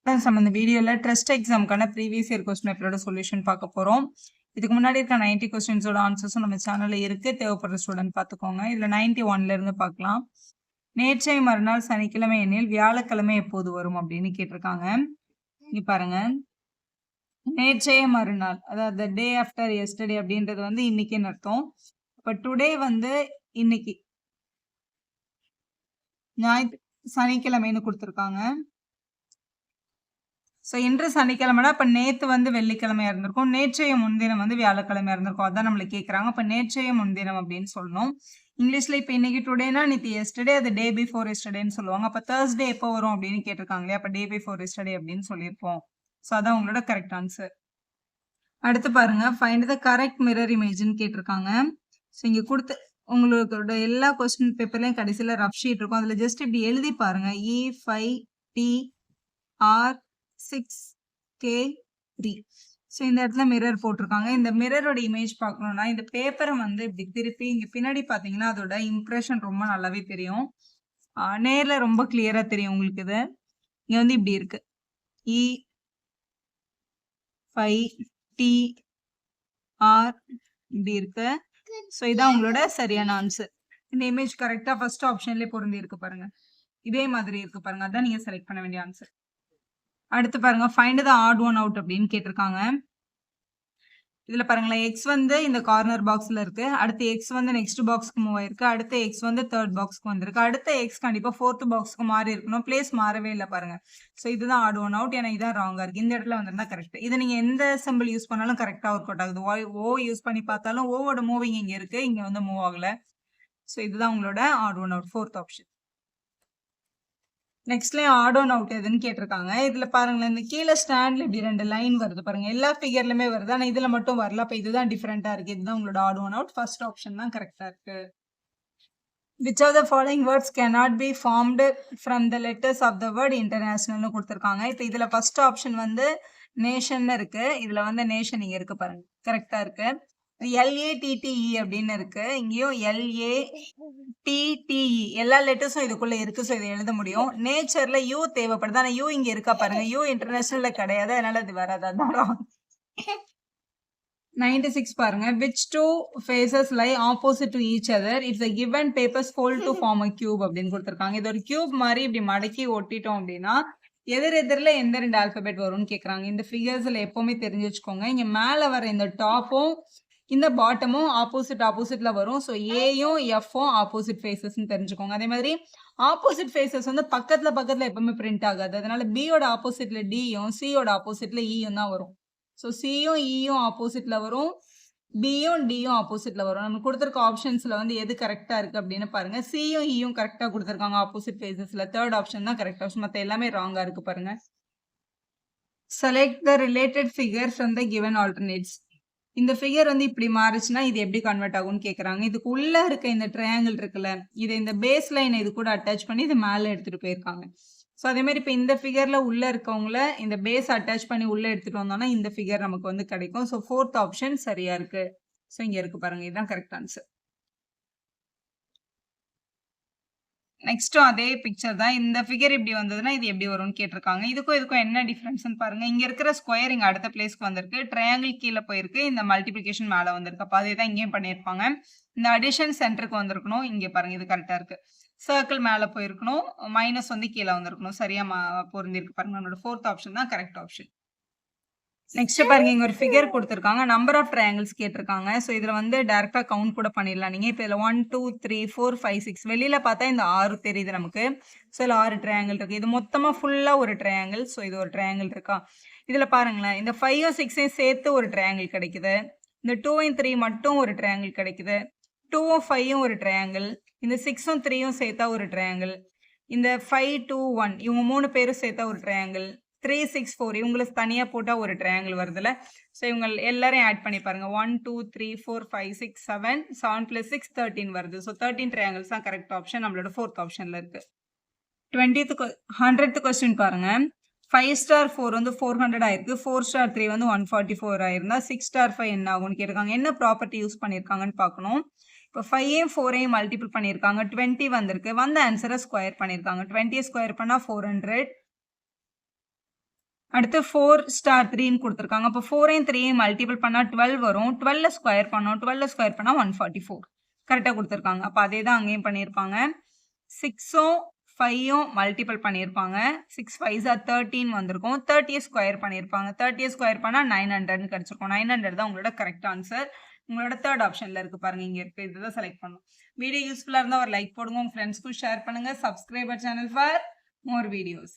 நம்ம இந்த வீடியோல ட்ரஸ்ட் எக்ஸாம்க்கான ப்ரீவியஸ் இயர் கொஸ்டின் பேப்பரோட சொல்யூஷன் பார்க்க போறோம். இதுக்கு முன்னாடி இருக்க 90 கொஸ்டின்ஸோட ஆன்சர்ஸும் நம்ம சேனல்ல இருக்கு. தேவைப்படுற ஸ்டூடெண்ட் பார்த்துக்கோங்க. இதுல 91ல இருந்து பார்க்கலாம். நேற்றைய மறுநாள் சனிக்கிழமை எனில் வியாழக்கிழமை எப்போது வரும் அப்படின்னு கேட்டிருக்காங்க. இங்க பாருங்க, நேற்றைய மறுநாள் அதாவது டே ஆஃப்டர் எஸ்டர்டே அப்படின்றது வந்து இன்னைக்குன்னு அர்த்தம். இப்ப டுடே வந்து இன்னைக்கு சனிக்கிழமைன்னு கொடுத்துருக்காங்க. ஸோ இன்று சனிக்கிழமைனா இப்போ நேற்று வந்து வெள்ளிக்கிழமையா இருந்திருக்கும், நேற்றைய முன்தினம் வந்து வியாழக்கிழமையா இருந்திருக்கும். அதான் நம்மளை கேட்குறாங்க. இப்போ நேற்றைய முன்தினம் அப்படின்னு சொல்லணும். இங்கிலீஷ்ல இப்போ இன்னைக்கு டுடேனா நேற்று எஸ்டர்டே, அது டே பிஃபோர் எஸ்டர்டேன்னு சொல்லுவாங்க. அப்போ தேர்ஸ்டே எப்போ வரும் அப்படின்னு கேட்டிருக்காங்க இல்லையா? அப்போ டே பிஃபோர் எஸ்டர்டே அப்படின்னு சொல்லியிருப்போம். ஸோ அதான் உங்களோட கரெக்ட் ஆன்சர். அடுத்து பாருங்க, ஃபைண்ட் த கரெக்ட் மிரர் இமேஜ்னு கேட்டிருக்காங்க. ஸோ இங்கே கொடுத்து உங்களோட எல்லா கொஸ்டின் பேப்பர்லையும் கடைசியில் ரஃப் ஷீட் இருக்கும். அதில் ஜஸ்ட் இப்படி எழுதி பாருங்க, E5TR6K3. ஸோ இந்த இடத்துல மிரர் போட்டிருக்காங்க. இந்த மிரரோட இமேஜ் பார்க்கணும்னா இந்த பேப்பரை வந்து இப்படி திருப்பி இங்கே பின்னாடி பார்த்தீங்கன்னா அதோட இம்ப்ரெஷன் ரொம்ப நல்லாவே தெரியும். நேரில் ரொம்ப கிளியரா தெரியும் உங்களுக்கு. இது இங்கே வந்து இப்படி இருக்கு, E5TR இப்படி இருக்கு. ஸோ இதான் உங்களோட சரியான ஆன்சர். இந்த இமேஜ் கரெக்டா ஃபர்ஸ்ட் ஆப்ஷன்லேயே பொருந்தி இருக்கு பாருங்க. இதே மாதிரி இருக்கு பாருங்க, அதான் நீங்க செலக்ட் பண்ண வேண்டிய ஆன்சர். அடுத்து பாருங்க, find the odd one out அப்படின்னு கேட்டிருக்காங்க. இதுல பாருங்களேன், எக்ஸ் வந்து இந்த கார்னர் பாக்ஸ்ல இருக்கு, அடுத்து எக்ஸ் வந்து நெக்ஸ்ட் பாக்ஸ்க்கு மூவ் ஆயிருக்கு, அடுத்து எக்ஸ் வந்து தேர்ட் பாக்ஸ்க்கு வந்திருக்கு, அடுத்த எக்ஸ் கண்டிப்பா ஃபோர்த் பாக்ஸ்க்கு மாறி இருக்கணும். பிளேஸ் மாறவே இல்லை பாருங்க. ஸோ இதுதான் ஆட் ஒன் அவுட். ஏன்னா இதான் ராங்கா இருக்கு. இந்த இடத்துல வந்திருந்தா கரெக்ட். இதை நீங்க எந்த சிம்பிள் யூஸ் பண்ணாலும் கரெக்டா ஒர்க் அவுட் ஆகுது. ஓ யூஸ் பண்ணி பார்த்தாலும் ஓவோட மூவிங் இங்க இருக்கு, இங்க வந்து மூவ் ஆகல. ஸோ இதுதான் உங்களோட odd one out, fourth option. நெக்ஸ்ட்லயும் ஆட் ஒன் அவுட் எதுன்னு கேட்டிருக்காங்க. இதுல பாருங்களேன், இந்த கீழே ஸ்டாண்ட்ல இப்படி 2 லைன் வருது பாருங்க. எல்லா ஃபிகர்லயுமே வருது, ஆனா இதுல மட்டும் வரல. அப்ப இதுதான் டிஃபரெண்டா இருக்கு. இதுதான் உங்களோட odd one out. First option தான் கரெக்டா இருக்கு. Which of the following words cannot be formed from the letters of the word international கொடுத்திருக்காங்க. இப்ப இதுல ஃபர்ஸ்ட் ஆப்ஷன் வந்து நேஷன் இருக்கு. இதுல வந்து நேஷன் இங்க இருக்கு பாருங்க, கரெக்டா இருக்கு. LATTE அப்படின்னு இருக்கு, இங்கேயும் LATTE எல்லா லெட்டர்ஸும் இதுக்குள்ள இருக்கு. ஸோ இதை எழுத முடியும். நேச்சர்ல யூ தேவைப்படுது, ஆனா யூ இங்க இருக்கா பாருங்க, யூ இன்டர்நேஷனல்ல கிடையாது, அதனால அது வராது. அதான் 96 பாருங்க, which two faces lie opposite to each other if the given papers fold to form a cube அப்படின்னு கொடுத்திருக்காங்க. இது ஒரு கியூப் மாதிரி இப்படி மடக்கி ஒட்டிட்டோம் அப்படின்னா எதிரெதிரில எந்த 2 ஆல்பபெட் வரும்னு கேக்குறாங்க. இந்த ஃபிகர்ஸ்ல எப்பவுமே தெரிஞ்சு வச்சுக்கோங்க, இங்க மேல வர இந்த டாப்பும் இந்த பாட்டமும் ஆப்போசிட்ல வரும். ஸோ ஏயும் எஃப்பும் ஆப்போசிட் ஃபேஸஸ்ன்னு தெரிஞ்சுக்கோங்க. அதே மாதிரி ஆப்போசிட் ஃபேஸஸ் வந்து பக்கத்துல எப்பவுமே பிரிண்ட் ஆகாது. அதனால பியோட ஆப்போசிட்ல டியும் சியோட ஆப்போசிட்ல ஈயும் தான் வரும். ஸோ சியும் ஈயும் ஆப்போசிட்ல வரும், பியும் டியும் ஆப்போசிட்ல வரும். நம்ம கொடுத்துருக்க ஆப்ஷன்ஸ்ல வந்து எது கரெக்டா இருக்கு அப்படின்னு பாருங்க. சியும் ஈயும் கரெக்டா கொடுத்துருக்காங்க ஆப்போசிட் ஃபேஸஸ்ல. தேர்ட் ஆப்ஷன் தான் கரெக்ட் ஆப்ஷன், மற்ற எல்லாமே ராங்கா இருக்கு பாருங்க. Select the related figure from the given alternates. இந்த ஃபிகர் வந்து இப்படி மாறுச்சுன்னா இது எப்படி கன்வெர்ட் ஆகும்னு கேட்குறாங்க. இதுக்கு உள்ள இருக்க இந்த ட்ரையாங்கிள் இருக்குல்ல, இதை இந்த பேஸ் லைனை இது கூட அட்டாச் பண்ணி இது மேலே எடுத்துட்டு போயிருக்காங்க. ஸோ அதே மாதிரி இப்போ இந்த ஃபிகர்ல உள்ள இருக்கவங்கள இந்த பேஸ் அட்டாச் பண்ணி உள்ள எடுத்துட்டு வந்தோம்னா இந்த ஃபிகர் நமக்கு வந்து கிடைக்கும். ஸோ ஃபோர்த் ஆப்ஷன் சரியா இருக்கு. ஸோ இங்க இருக்கு பாருங்க, இதுதான் கரெக்ட் ஆன்சர். நெக்ஸ்ட்டும் அதே பிக்சர் தான். இந்த ஃபிகர் இப்படி வந்ததுன்னா இது எப்படி வரும்னு கேட்டிருக்காங்க. இதுக்கும் என்ன டிஃபரன்ஸ்னு பாருங்க. இங்க இருக்கிற ஸ்கொயர் இங்க அடுத்த பிளேஸ்க்கு வந்திருக்கு, ட்ரையாங்கிள் கீழே போயிருக்கு, இந்த மல்டிபிளிகேஷன் மேல வந்திருக்கு. அப்ப அதே தான் இங்கேயும் பண்ணியிருப்பாங்க. இந்த அடிஷன் சென்டருக்கு வந்திருக்கணும், இங்க பாருங்க இது கரெக்டா இருக்கு. சர்க்கிள் மேல போயிருக்கணும், மைனஸ் வந்து கீழே வந்திருக்கணும். சரியா பொருந்திருக்கு பாருங்க. நம்மளோட ஃபோர்த் ஆப்ஷன் தான் கரெக்ட் ஆப்ஷன். நெக்ஸ்ட் பாருங்க, இங்க ஒரு ஃபிகர் கொடுத்துருக்காங்க, நம்பர் ஆஃப் ட்ரையாங்கிள்ஸ் கேட்டிருக்காங்க. ஸோ இதுல வந்து டைரக்டா கவுண்ட் கூட பண்ணிடலாம் நீங்க. இப்போ இதுல 1 2 3 4 5 6 வெளியில பார்த்தா இந்த 6 தெரியுது நமக்கு. ஸோ இதுல 6 ட்ரையாங்கிள் இருக்கு. இது மொத்தமா ஃபுல்லா ஒரு ட்ரையாங்கிள். ஸோ இது ஒரு ட்ரையாங்கிள் இருக்கா. இதுல பாருங்களேன், இந்த 5ம் 6ம் சேர்த்து ஒரு ட்ரையாங்கிள் கிடைக்குது, இந்த 2ம் 3 மட்டும் ஒரு ட்ரையாங்கிள் கிடைக்குது, 2ம் 5ம் ஒரு ட்ரையாங்கிள், இந்த 6ம் 3ம் சேர்த்தா ஒரு ட்ரையாங்கிள், இந்த 5 2 1 இவங்க 3 பேரும் சேர்த்தா ஒரு ட்ரையாங்கிள், 3 6 4 இவங்களுக்கு தனியா போட்டா ஒரு ட்ரையாங்கிள் வருதுல. ஸோ இவங்க எல்லாரையும் ஆட் பண்ணி பாருங்க. 1 2 3 4 5 6 7 7 + 6 13 வருது. ஸோ 13 ட்ரையாங்கிள்ஸ் தான் கரெக்ட் ஆப்ஷன். நம்மளோட ஃபோர்த் ஆப்ஷன்ல இருக்கு. 100th கொஸ்டின் பாருங்க. 5 ஸ்டார் 4 வந்து 400 ஆயிருக்கு, 4 ஸ்டார் 3 வந்து 144 ஆயிருந்தா 6 ஸ்டார் 5 என்ன ஆகும்னு கேட்டிருக்காங்க. என்ன ப்ராப்பர்ட்டி யூஸ் பண்ணியிருக்காங்கன்னு பார்க்கணும். இப்போ 5யும் 4யும் மல்டிபிள் பண்ணியிருக்காங்க, 20 வந்திருக்கு, வந்த ஆன்சரை ஸ்கொயர் பண்ணியிருக்காங்க. 20 ஸ்கொயர் பண்ணா 400, அடுத்து 4*3ன்னு குடுத்துருக்காங்க. அப்போ 4யும் 3யும் மல்டிபிள் பண்ணா 12 வரும். 12 ஸ்கொயர் பண்ணோம். 12 ஸ்கொயர் பண்ணா 144. கரெக்ட்டா குடுத்துருக்காங்க. அப்ப அதே தான் அங்கேயும் பண்ணியிருப்பாங்க. 6ம் 5யும் மல்டிபிள் பண்ணியிருப்பாங்க. 6 5 13 வந்திருக்கும். 30 ஸ்கொயர் பண்ணியிருப்பாங்க. 30 ஸ்கொயர் பண்ணா 900ன்னு கிடைச்சிருக்கும். 900 தான் உங்களோட கரெக்ட் ஆன்சர். உங்களோட 3rd ஆப்ஷன்ல இருக்கு பாருங்க. இங்க இருக்கு. இதுதான் செலக்ட் பண்ணணும். வீடியோ யூஸ்ஃபுல்லா இருந்தா ஒரு லைக் போடுங்க. உங்க ஃப்ரெண்ட்ஸ்க்கும் ஷேர் பண்ணுங்க. Subscribe our channel for more videos.